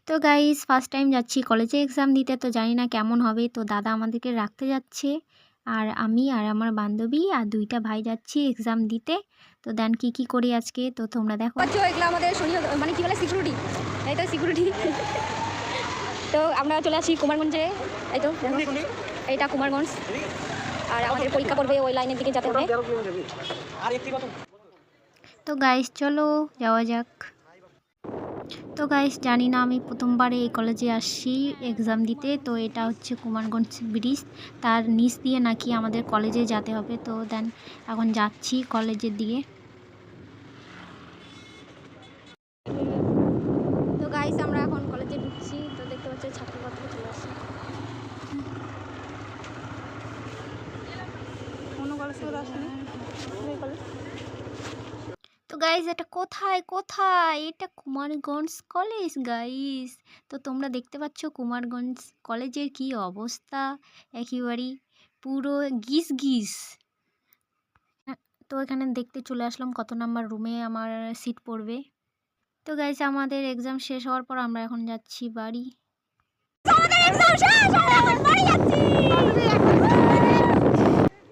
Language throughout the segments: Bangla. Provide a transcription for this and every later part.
তো গাইস ফার্স্ট টাইম যাচ্ছি কলেজে এক্সাম দিতে, তো জানি না কেমন হবে। তো দাদা আমাদেরকে রাখতে যাচ্ছে, আর আমি আর আমার বান্ধবী আর দুইটা ভাই যাচ্ছি এক্সাম দিতে। তো দেন কি করি আজকে তো তোমরা দেখো। এগুলো আমাদের মানে কি বলে সিকিউরিটি, এই তো সিকিউরিটি। তো আমরা চলে আসি কুমারগঞ্জে, এই তো এইটা কুমারগঞ্জ, আর আমাদের পরীক্ষা পড়বে ওই লাইনের দিকে যেতে হবে। তো গাইস চলো যাওয়া যাক। তো গাইস জানি না, আমি প্রথমবার এই কলেজে আসছি এক্সাম দিতে। তো এটা হচ্ছে কুমারগঞ্জ ব্রিজ, তার নিচ দিয়ে নাকি আমাদের কলেজে যেতে হবে। তো দেন এখন যাচ্ছি কলেজের দিকে। তো গাইস আমরা এখন কলেজে ঢুকছি, তো দেখতে পাচ্ছি ছাত্রছাত্রী চলে আসছে। তো গাইস এটা কোথায় কোথায়, এটা কুমারগঞ্জ কলেজ গাইস। তো তোমরা দেখতে পাচ্ছ কুমারগঞ্জ কলেজের কি অবস্থা, একেবারেই পুরো গিজ গিজ। তো এখানে দেখতে চলে আসলাম কত নাম্বার রুমে আমার সিট পড়বে। তো গাইস আমাদের এক্সাম শেষ হওয়ার পর আমরা এখন যাচ্ছি বাড়ি।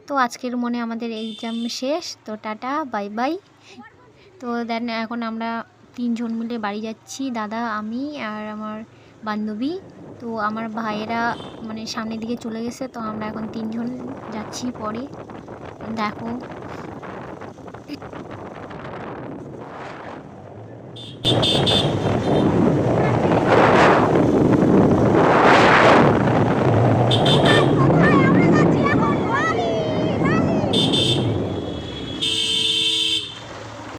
তো আজকের মনে আমাদের এক্সাম শেষ, তো টাটা বাই বাই। তো দেন এখন আমরা তিনজন মিলে বাড়ি যাচ্ছি, দাদা আমি আর আমার বান্ধবী। তো আমার ভাইয়েরা মানে সামনের দিকে চলে গেছে, তো আমরা এখন তিনজন যাচ্ছি পরে দেখো।